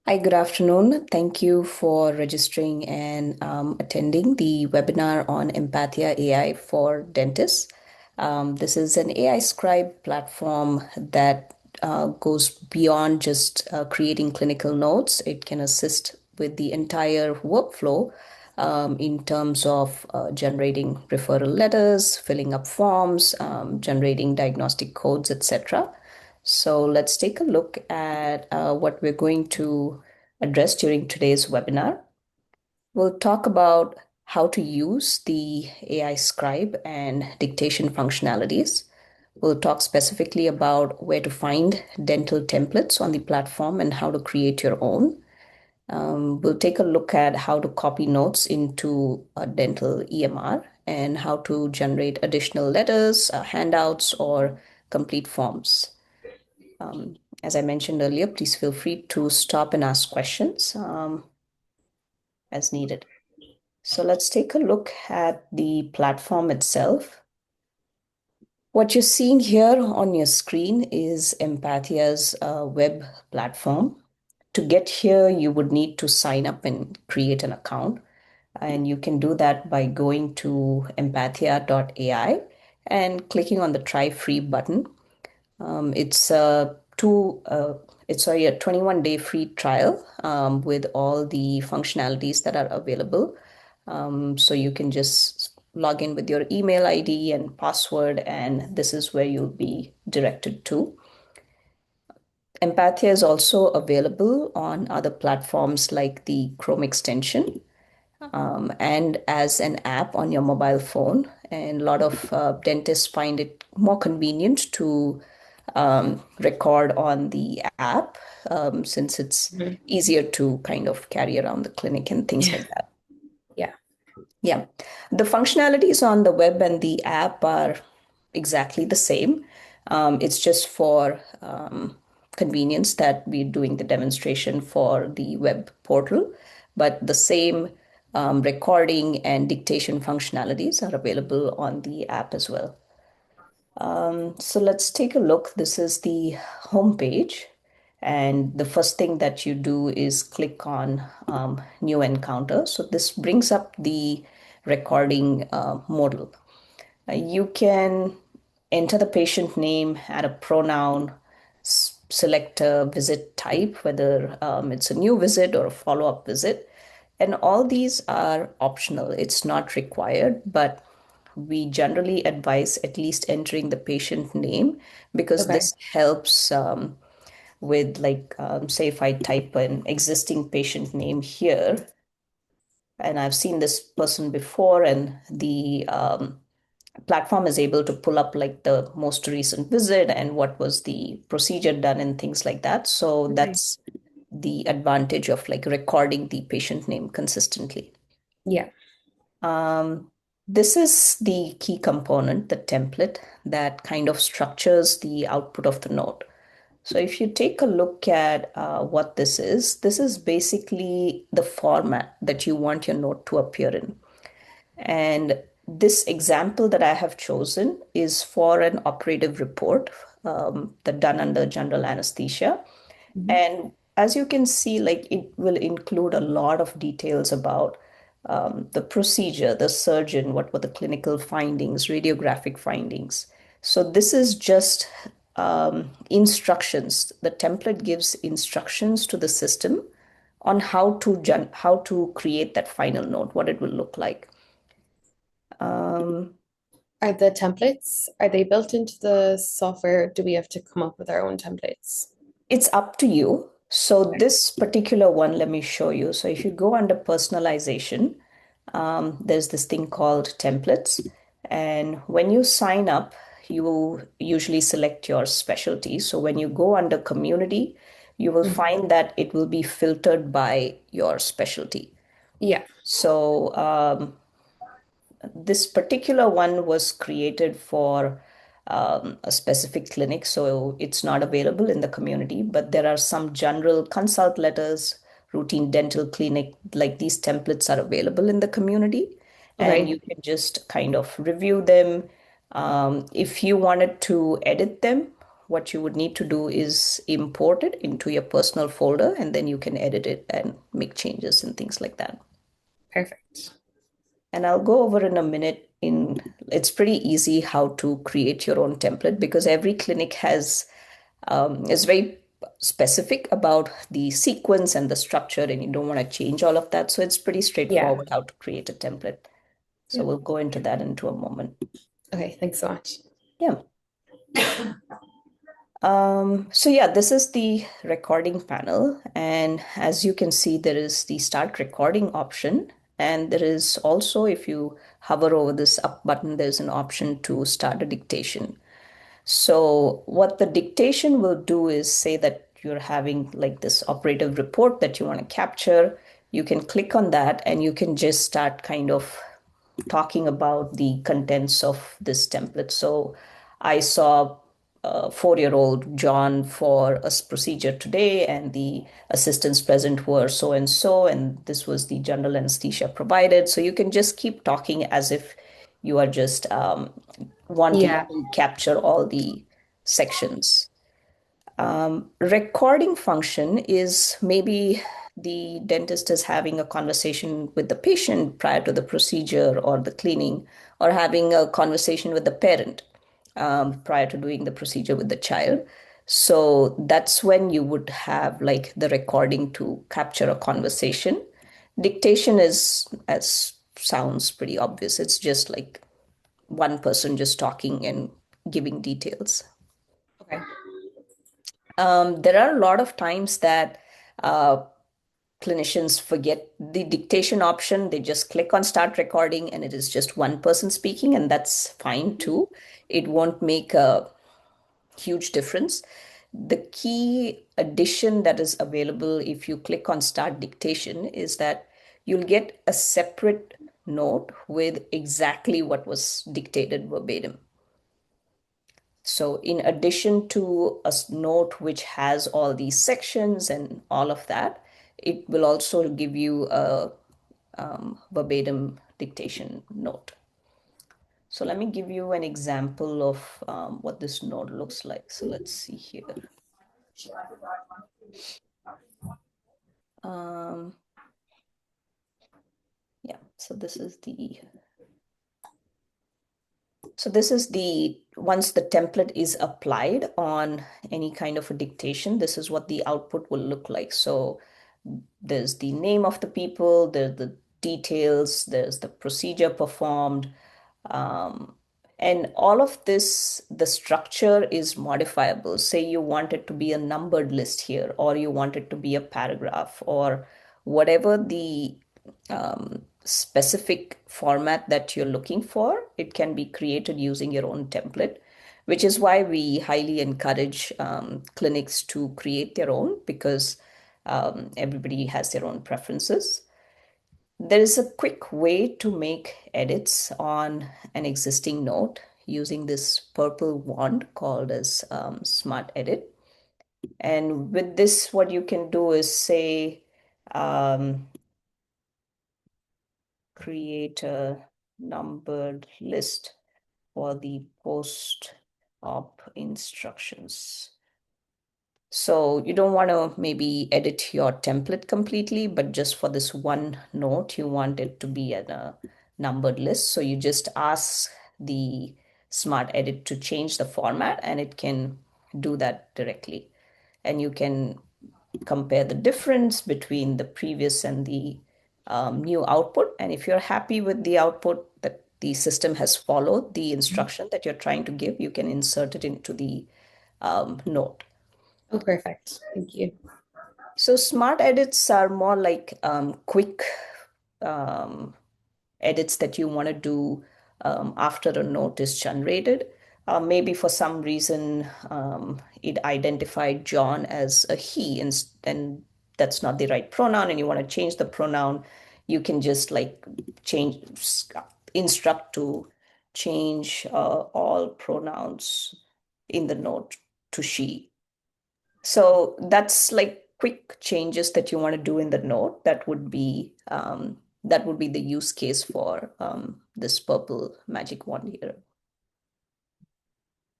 Hi, good afternoon. Thank you for registering and attending the webinar on Empathia AI for dentists. This is an AI scribe platform that goes beyond just creating clinical notes. It can assist with the entire workflow in terms of generating referral letters, filling up forms, generating diagnostic codes, etc. So let's take a look at what we're going to address during today's webinar. We'll talk about how to use the AI scribe and dictation functionalities. We'll talk specifically about where to find dental templates on the platform and how to create your own. We'll take a look at how to copy notes into a dental EMR and how to generate additional letters, handouts, or complete forms. Um, as I mentioned earlier, please feel free to stop and ask questions as needed. So let's take a look at the platform itself. What you're seeing here on your screen is Empathia's web platform. To get here, you would need to sign up and create an account. And you can do that by going to empathia.ai and clicking on the try free button. It's a two it's sorry, a 21-day free trial with all the functionalities that are available. So you can just log in with your email ID and password, and this is where you'll be directed to. Empathia is also available on other platforms like the Chrome extension and as an app on your mobile phone. And a lot of dentists find it more convenient to record on the app since it's Mhm. easier to kind of carry around the clinic and things Yeah. like that. Yeah. Yeah. The functionalities on the web and the app are exactly the same. It's just for convenience that we're doing the demonstration for the web portal, but the same recording and dictation functionalities are available on the app as well. So let's take a look. This is the home page. And the first thing that you do is click on New Encounter. So this brings up the recording modal. You can enter the patient name, add a pronoun, select a visit type, whether it's a new visit or a follow-up visit. And all these are optional. It's not required, but we generally advise at least entering the patient name because Okay. this helps with say if I type an existing patient name here, and I've seen this person before, and the platform is able to pull up like the most recent visit and what was the procedure done and things like that. So Okay. that's the advantage of like recording the patient name consistently. Yeah. Um, this is the key component, the template that kind of structures the output of the note. So if you take a look at what this is basically the format that you want your note to appear in. And this example that I have chosen is for an operative report that done under general anesthesia. Mhm. And as you can see, like it will include a lot of details about the procedure, the surgeon, what were the clinical findings, radiographic findings. So this is just instructions. The template gives instructions to the system on how to create that final note, what it will look like. Um, Are the templates, are they built into the software? Do we have to come up with our own templates? It's up to you. So this particular one, let me show you. So if you go under personalization, there's this thing called templates. And when you sign up, you will usually select your specialty. So when you go under community, you will Mhm. find that it will be filtered by your specialty. Yeah. So this particular one was created for a specific clinic, so it's not available in the community. But there are some general consult letters, routine dental clinic, like these templates are available in the community, and Okay. you can just kind of review them. If you wanted to edit them, what you would need to do is import it into your personal folder, and then you can edit it and make changes and things like that. Perfect. And I'll go over in a minute in it's pretty easy how to create your own template because every clinic has is very specific about the sequence and the structure, and you don't want to change all of that. So it's pretty Yeah. straightforward how to create a template. So Yeah. we'll go into that into a moment. Okay, thanks so much. Yeah. So yeah, this is the recording panel, and as you can see, there is the start recording option, and there is also, if you hover over this up button, there's an option to start a dictation. So what the dictation will do is say that you're having like this operative report that you want to capture. You can click on that and you can just start kind of talking about the contents of this template. So I saw 4-year-old John for a procedure today, and the assistants present were so and so, and this was the general anesthesia provided. So you can just keep talking as if you are just wanting Yeah. to capture all the sections. Recording function is maybe the dentist is having a conversation with the patient prior to the procedure or the cleaning, or having a conversation with the parent prior to doing the procedure with the child. So that's when you would have like the recording to capture a conversation. Dictation is, as sounds pretty obvious, it's just like one person just talking and giving details. Okay. There are a lot of times that uh, clinicians forget the dictation option. They just click on start recording and it is just one person speaking, and that's fine too. It won't make a huge difference. The key addition that is available if you click on start dictation is that you'll get a separate note with exactly what was dictated verbatim. So in addition to a note which has all these sections and all of that, it will also give you a verbatim dictation note. So let me give you an example of what this note looks like. So let's see here. Um, yeah, so this is the, once the template is applied on any kind of a dictation, this is what the output will look like. So there's the name of the people, there's the details, there's the procedure performed, um, and all of this, the structure is modifiable. Say you want it to be a numbered list here, or you want it to be a paragraph, or whatever the specific format that you're looking for, it can be created using your own template, which is why we highly encourage clinics to create their own, because everybody has their own preferences. There is a quick way to make edits on an existing note using this purple wand called as Smart Edit. And with this, what you can do is say, um, create a numbered list for the post-op instructions. So you don't want to maybe edit your template completely, but just for this one note, you want it to be at a numbered list. So you just ask the Smart Edit to change the format, and it can do that directly. And you can compare the difference between the previous and the new output. And if you're happy with the output that the system has followed the instruction that you're trying to give, you can insert it into the note. Oh, perfect. Thank you. So smart edits are more like quick um, edits that you want to do after a note is generated. Maybe for some reason it identified John as a he, and that's not the right pronoun, and you want to change the pronoun. You can just like change, instruct to change all pronouns in the note to she. So that's like quick changes that you want to do in the note. That would be the use case for this purple magic wand here.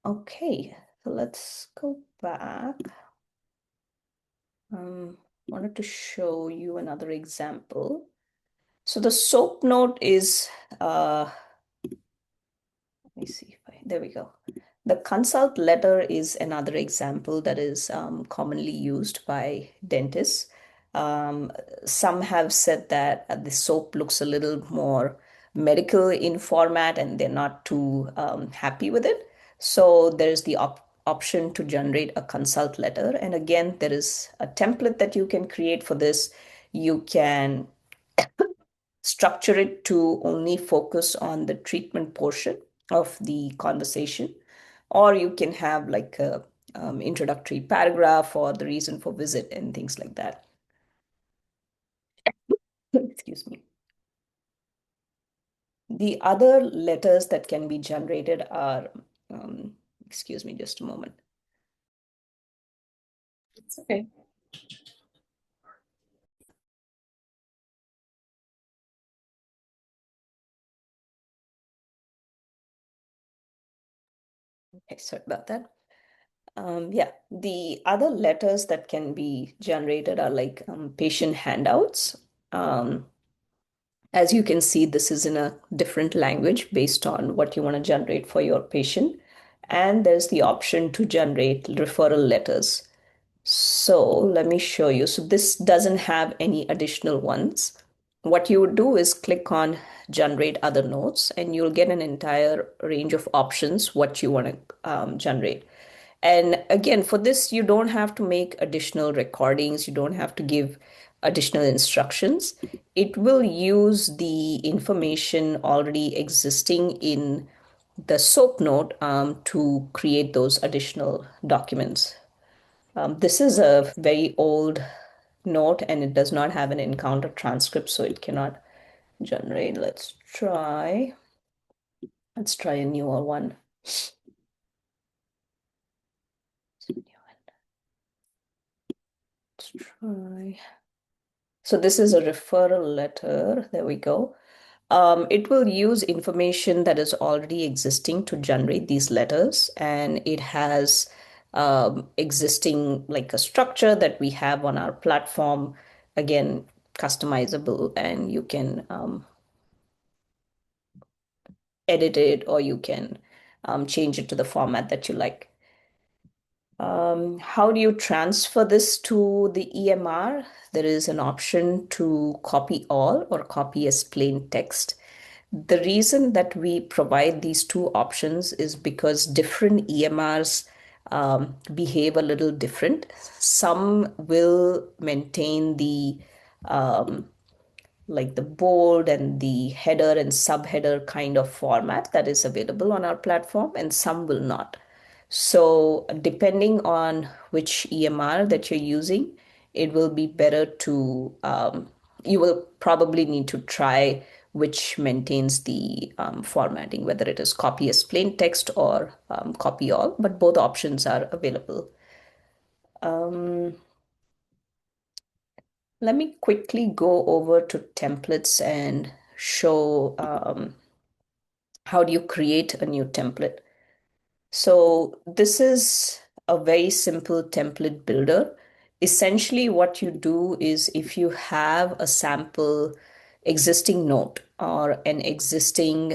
Okay, let's go back. Um, Wanted to show you another example. So the SOAP note is, let me see if I, there we go. The consult letter is another example that is commonly used by dentists. Um, some have said that the SOAP looks a little more medical in format and they're not too happy with it. So there's the option to generate a consult letter. And again, there is a template that you can create for this. You can structure it to only focus on the treatment portion of the conversation, or you can have like a introductory paragraph or the reason for visit and things like that. Excuse me. The other letters that can be generated are, um, excuse me, just a moment. It's okay. Okay, sorry about that. Yeah, the other letters that can be generated are like patient handouts. Um, As you can see, this is in a different language based on what you want to generate for your patient. And there's the option to generate referral letters. So let me show you. So this doesn't have any additional ones. What you would do is click on generate other notes and you'll get an entire range of options what you want to generate. And again, for this, you don't have to make additional recordings. You don't have to give additional instructions. It will use the information already existing in the SOAP note to create those additional documents. This is a very old note and it does not have an encounter transcript, so it cannot generate. Let's try a newer one. Let's try. So this is a referral letter. There we go. It will use information that is already existing to generate these letters, and it has existing like a structure that we have on our platform. Again, customizable, and you can edit it or you can change it to the format that you like. How do you transfer this to the EMR? There is an option to copy all or copy as plain text. The reason that we provide these two options is because different EMRs behave a little different. Some will maintain the like the bold and the header and subheader kind of format that is available on our platform, and some will not. So, depending on which EMR that you're using, it will be better to, you will probably need to try which maintains the formatting, whether it is copy as plain text or copy all, but both options are available. Um, Let me quickly go over to templates and show how do you create a new template. So this is a very simple template builder. Essentially, what you do is if you have a sample existing note or an existing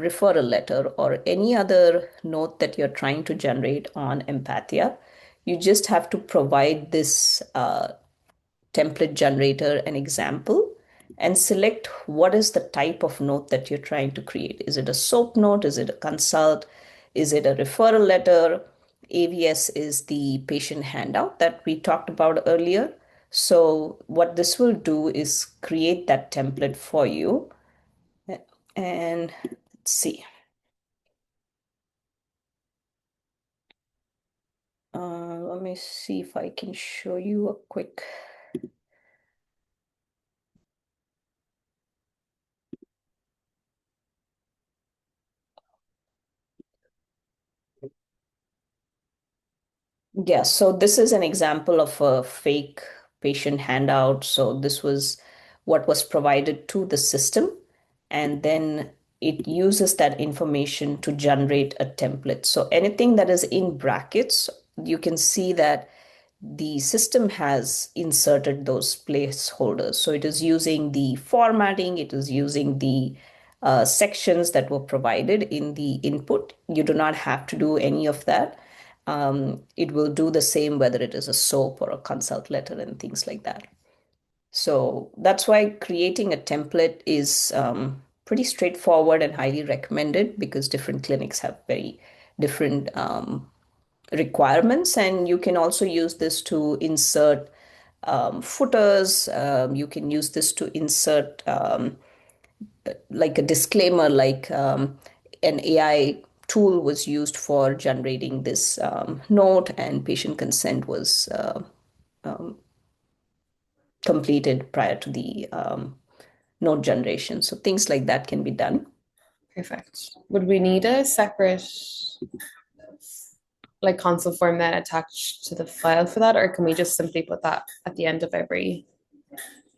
referral letter or any other note that you're trying to generate on Empathia, you just have to provide this template generator an example and select what is the type of note that you're trying to create. Is it a SOAP note? Is it a consult? Is it a referral letter? AVS is the patient handout that we talked about earlier. So what this will do is create that template for you. And let's see. Let me see if I can show you a quick. Yeah, so this is an example of a fake patient handout. So this was what was provided to the system. And then it uses that information to generate a template. So anything that is in brackets, you can see that the system has inserted those placeholders. So it is using the formatting, it is using the sections that were provided in the input. You do not have to do any of that. It will do the same whether it is a SOAP or a consult letter and things like that. So that's why creating a template is pretty straightforward and highly recommended because different clinics have very different requirements. And you can also use this to insert footers. You can use this to insert like a disclaimer, like an AI tool was used for generating this note, and patient consent was completed prior to the note generation. So things like that can be done. Perfect. Would we need a separate like console form then attached to the file for that, or can we just simply put that at the end of every?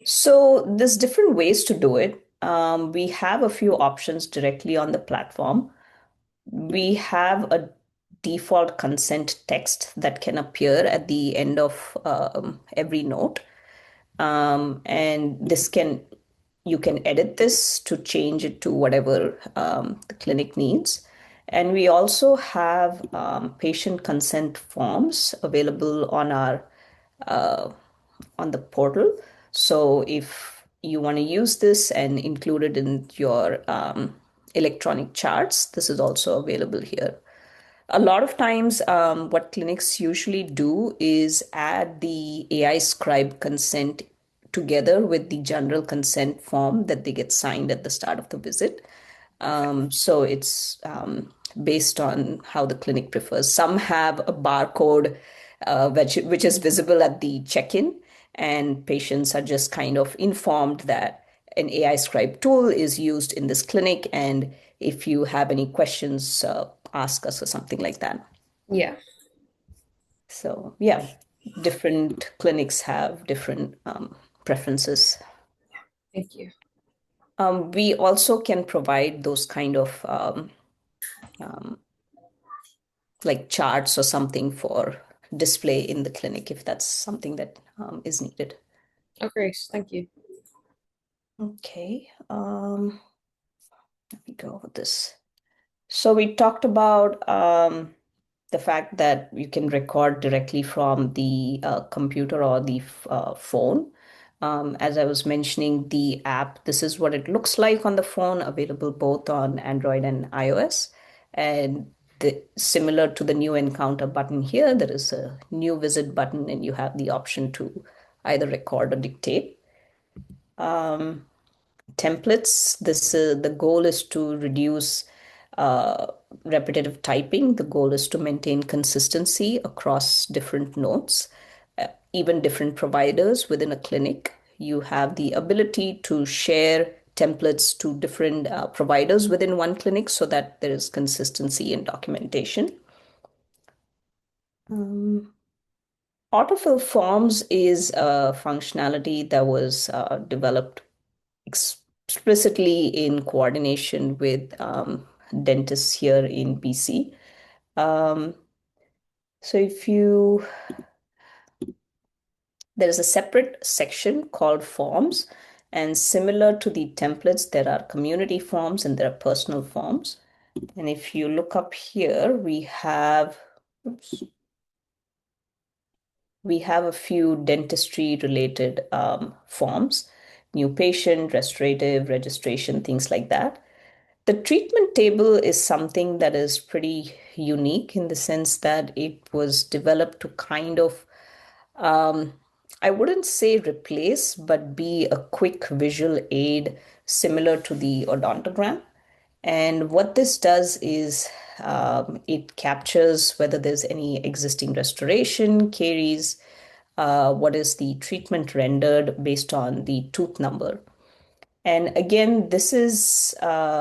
So there's different ways to do it. We have a few options directly on the platform. We have a default consent text that can appear at the end of every note. And this can you can edit this to change it to whatever the clinic needs. And we also have patient consent forms available on the portal. So if you want to use this and include it in your electronic charts, this is also available here. A lot of times, what clinics usually do is add the AI scribe consent together with the general consent form that they get signed at the start of the visit. So it's based on how the clinic prefers. Some have a barcode which is visible at the check-in, and patients are just kind of informed that an AI scribe tool is used in this clinic, and if you have any questions, ask us or something like that. Yeah, So yeah, different clinics have different preferences. thank you. We also can provide those kind of um, like charts or something for display in the clinic if that's something that is needed. Oh, great. Thank you. Okay, let me go with this. So we talked about the fact that you can record directly from the computer or the phone. As I was mentioning, the app, this is what it looks like on the phone, available both on Android and iOS. And similar to the new encounter button here, there is a new visit button, and you have the option to either record or dictate. Um, Templates. The goal is to reduce uh, repetitive typing. The goal is to maintain consistency across different nodes, even different providers within a clinic. You have the ability to share templates to different providers within one clinic so that there is consistency in documentation. Um, Autofill forms is a functionality that was developed explicitly in coordination with dentists here in BC. Um, so there is a separate section called forms, and similar to the templates, there are community forms and there are personal forms. And if you look up here, oops, we have a few dentistry related forms, new patient, restorative, registration, things like that. The treatment table is something that is pretty unique in the sense that it was developed to kind of, um, I wouldn't say replace, but be a quick visual aid similar to the odontogram. And what this does is it captures whether there's any existing restoration, caries, what is the treatment rendered based on the tooth number. And again, this is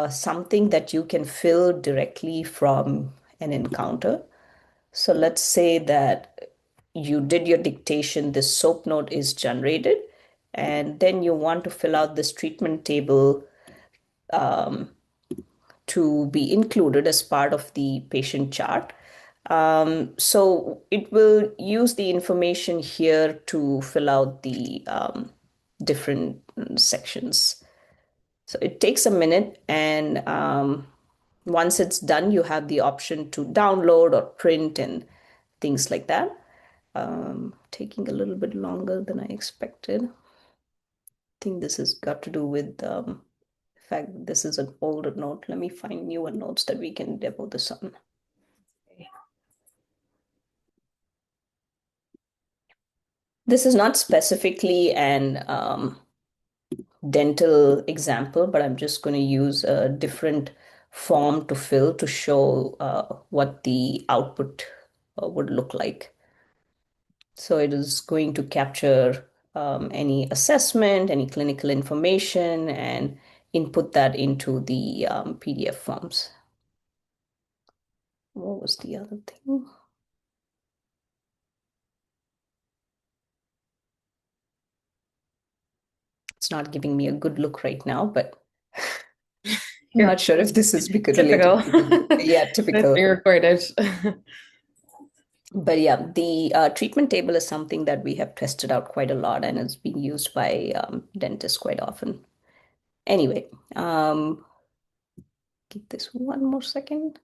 something that you can fill directly from an encounter. So let's say that you did your dictation, this SOAP note is generated, and then you want to fill out this treatment table to be included as part of the patient chart. So it will use the information here to fill out the different sections. So it takes a minute, and once it's done, you have the option to download or print and things like that. Taking a little bit longer than I expected. I think this has got to do with the fact that this is an older note. Let me find newer notes that we can demo this on. This is not specifically an dental example, but I'm just going to use a different form to fill to show what the output would look like. So it is going to capture any assessment, any clinical information, and input that into the PDF forms. What was the other thing? It's not giving me a good look right now, but I'm You're not sure if this is because typical. related to the, yeah, It's typical. being recorded. But yeah, the treatment table is something that we have tested out quite a lot and is being used by dentists quite often. Anyway, give this one more second.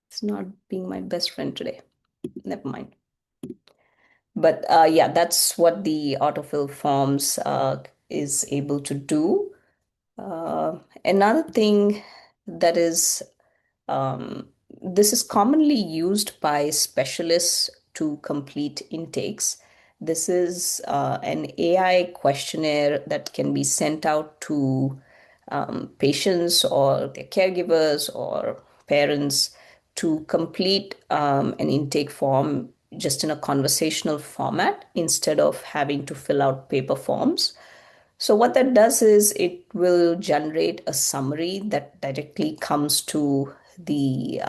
It's not being my best friend today. Never mind. But yeah, that's what the autofill forms is able to do. Another thing that is this is commonly used by specialists to complete intakes. This is an AI questionnaire that can be sent out to patients or their caregivers or parents to complete an intake form just in a conversational format instead of having to fill out paper forms. So what that does is it will generate a summary that directly comes to the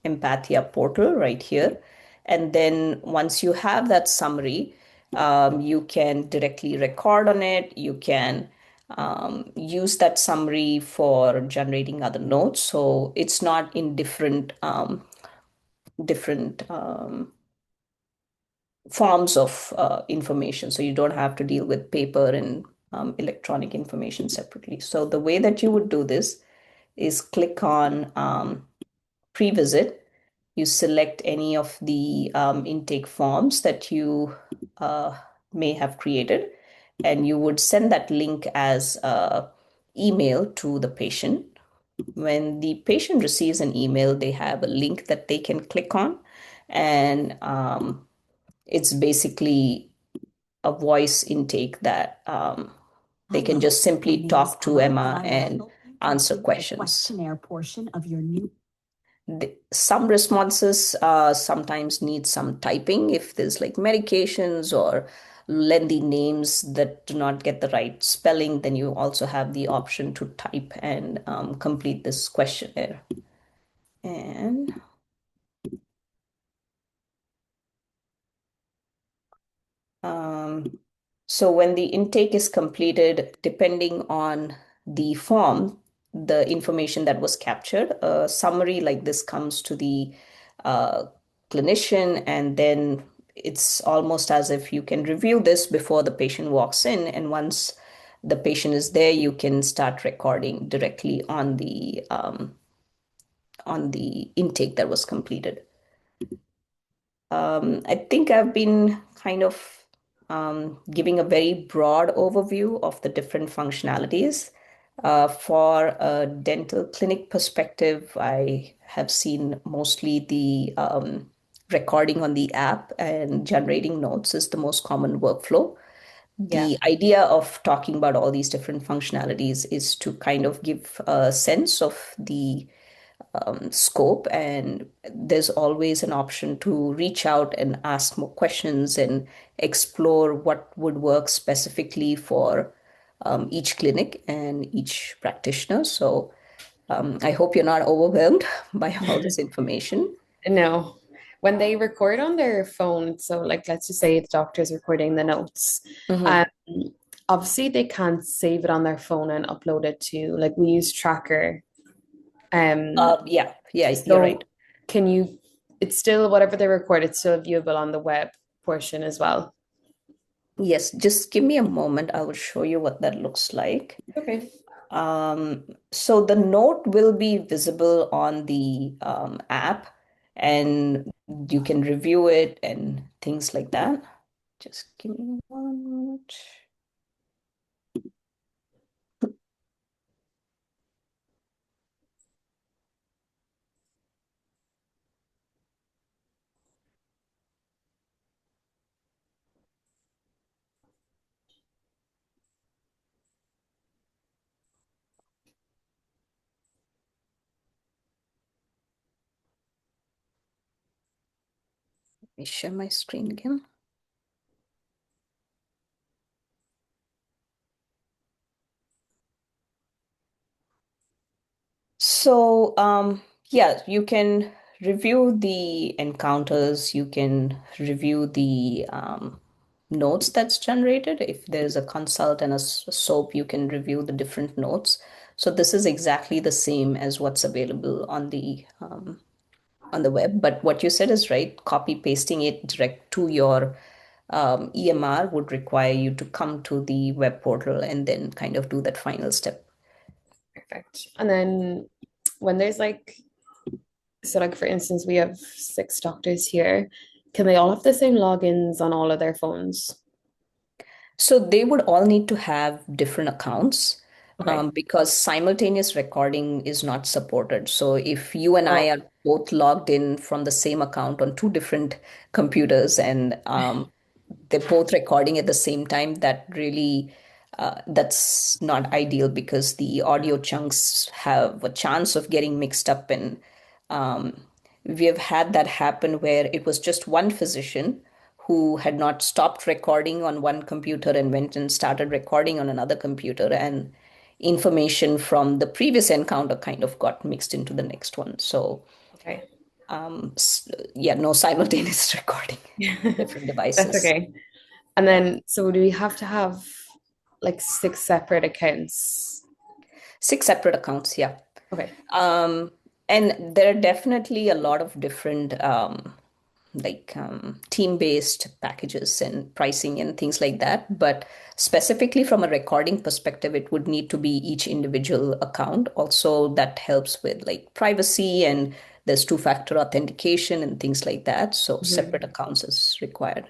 Empathia portal right here. And then once you have that summary, you can directly record on it. You can use that summary for generating other notes. So it's not in different forms of information. So you don't have to deal with paper and electronic information separately. So the way that you would do this is click on pre-visit. You select any of the intake forms that you may have created, and you would send that link as email to the patient. When the patient receives an email, they have a link that they can click on, and it's basically a voice intake that they can just simply talk to Emma and answer questions. Some responses sometimes need some typing if there's like medications or lengthy names that do not get the right spelling, then you also have the option to type and complete this questionnaire. And Um, so when the intake is completed, depending on the form, the information that was captured, a summary like this comes to the uh, clinician, and then it's almost as if you can review this before the patient walks in. And once the patient is there, you can start recording directly on the intake that was completed. I think I've been kind of giving a very broad overview of the different functionalities. For a dental clinic perspective, I have seen mostly the recording on the app and generating notes is the most common workflow. Yeah. The idea of talking about all these different functionalities is to kind of give a sense of the scope, and there's always an option to reach out and ask more questions and explore what would work specifically for each clinic and each practitioner. So I hope you're not overwhelmed by all this information. No. When they record on their phone, so like let's just say the doctor's recording the notes, Mhm. um, obviously they can't save it on their phone and upload it to like we use Tracker. Yeah, you're right. So can you, it's still whatever they record, it's still viewable on the web portion as well. Yes, just give me a moment. I will show you what that looks like. Okay. So the note will be visible on the app, and you can review it and things like that. Just give me one moment. Let me share my screen again. So, yeah, you can review the encounters, you can review the notes that's generated. If there's a consult and a SOAP, you can review the different notes. So this is exactly the same as what's available on the web. But what you said is right. Copy pasting it direct to your EMR would require you to come to the web portal and then kind of do that final step. Perfect. And then when there's like, so like for instance, we have six doctors here. Can they all have the same logins on all of their phones? So they would all need to have different accounts Okay. because simultaneous recording is not supported. So if you and I Oh, are both logged in from the same account on two different computers and they're both recording at the same time, that really that's not ideal because the audio chunks have a chance of getting mixed up and um, we have had that happen where it was just one physician who had not stopped recording on one computer and went and started recording on another computer and information from the previous encounter kind of got mixed into the next one. So okay. yeah, no simultaneous recording on different That's devices. okay. And Yeah. then, so do we have to have like six separate accounts? Six separate accounts, yeah. Okay. Um, and there are definitely a lot of different team-based packages and pricing and things like that. But specifically from a recording perspective, it would need to be each individual account. Also, that helps with like privacy and there's two-factor authentication and things like that. So separate Mhm. accounts is required.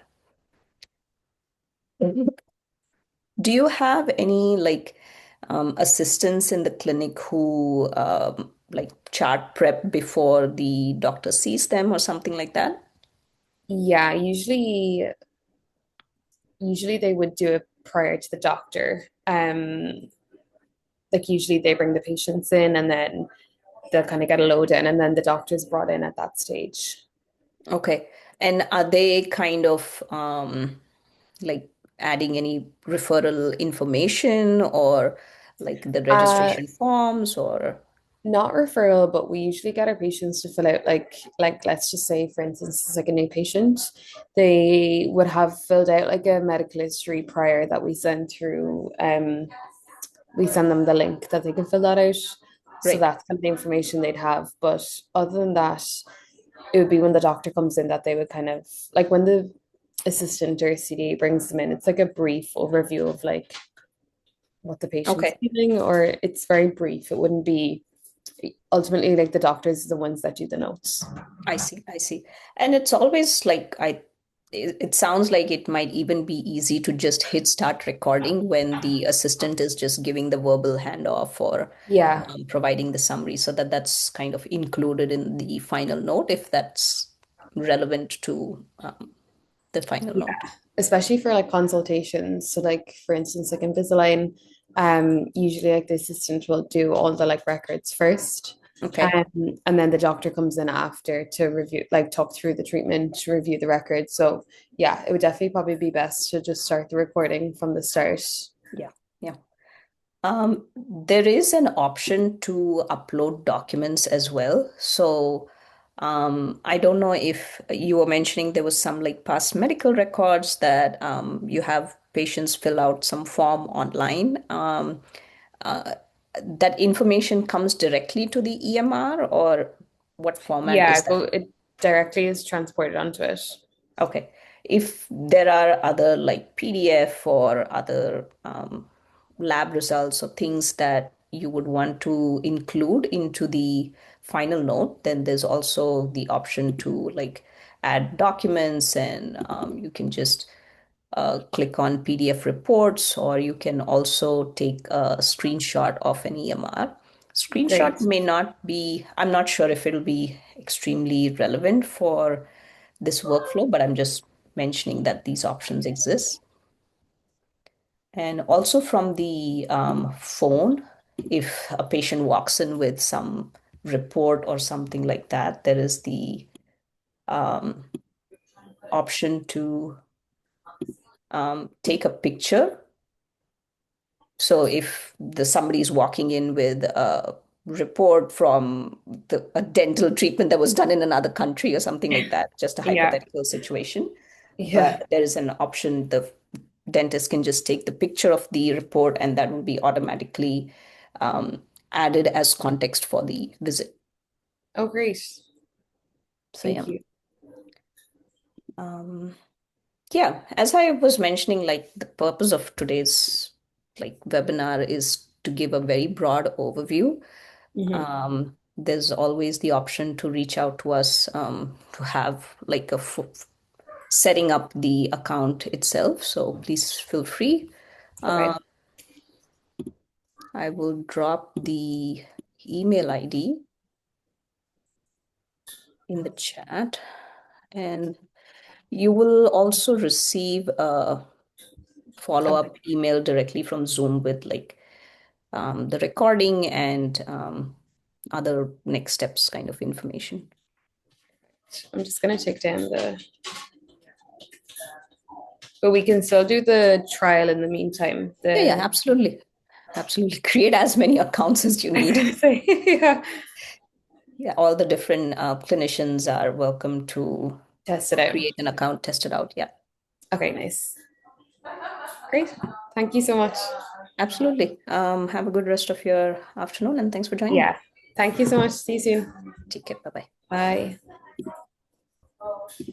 Do you have any assistants in the clinic who like chart prep before the doctor sees them or something like that? Yeah, usually they would do it prior to the doctor. Like usually they bring the patients in and then they'll kind of get a load in and then the doctor's brought in at that stage. Okay. And are they kind of like adding any referral information or like the Uh, registration forms or Not referral, but we usually get our patients to fill out like let's just say for instance it's like a new patient. They would have filled out like a medical history prior that we send through we send them the link that they can fill that out. So right? that's kind of the information they'd have. But other than that, it would be when the doctor comes in that they would kind of like when the assistant or CDA brings them in, it's like a brief overview of like what the patient's Okay. feeling, or it's very brief. It wouldn't be ultimately like the doctors are the ones that do the notes. I see. I see. And it's always like it sounds like it might even be easy to just hit start recording when the assistant is just giving the verbal handoff or Yeah, providing the summary so that that's kind of included in the final note if that's relevant to the final yeah. note. Especially for like consultations. So like for instance, like Invisalign, usually like the assistant will do all the like records first. Okay. And then the doctor comes in after to review, like talk through the treatment, to review the records. So yeah, it would definitely probably be best to just start the recording from the start. Yeah. Yeah. There is an option to upload documents as well. So, I don't know if you were mentioning there was some like past medical records that you have patients fill out some form online. that information comes directly to the EMR, or what format Yeah, is that? it directly is transported onto it. Okay. If there are other like PDF or other lab results or things that you would want to include into the final note, then there's also the option to like add documents, and you can just click on PDF reports, or you can also take a screenshot of an EMR. Screenshot Great. may not be, I'm not sure if it'll be extremely relevant for this workflow, but I'm just mentioning that these options exist. And also from the phone, if a patient walks in with some report or something like that, there is the um, option to take a picture. So if the somebody is walking in with a report from a dental treatment that was done in another country or something like that, just a Yeah. hypothetical situation, Yeah. but there is an option the dentist can just take the picture of the report, and that will be automatically um, added as context for the visit. Oh, great. So yeah. Thank you. Um, yeah, as I was mentioning, like the purpose of today's like webinar is to give a very broad overview. Hmm. There's always the option to reach out to us to have like setting up the account itself. So please feel free. Okay. Um, I will drop the email ID in the chat, and you will also receive a Okay. follow-up email directly from Zoom with like the recording and other next steps kind of information. I'm just gonna take down but we can still do the trial in the meantime. Yeah, yeah, absolutely. Absolutely. Create as many accounts as you I was need. gonna say, yeah. Yeah, all the different clinicians are welcome to Test it out. create an account, test it out. Yeah, Okay, nice. Great. Thank you so much. absolutely. Have a good rest of your afternoon, and thanks for joining. Yeah. Thank you so much. See you soon. Take care. Bye bye. Bye.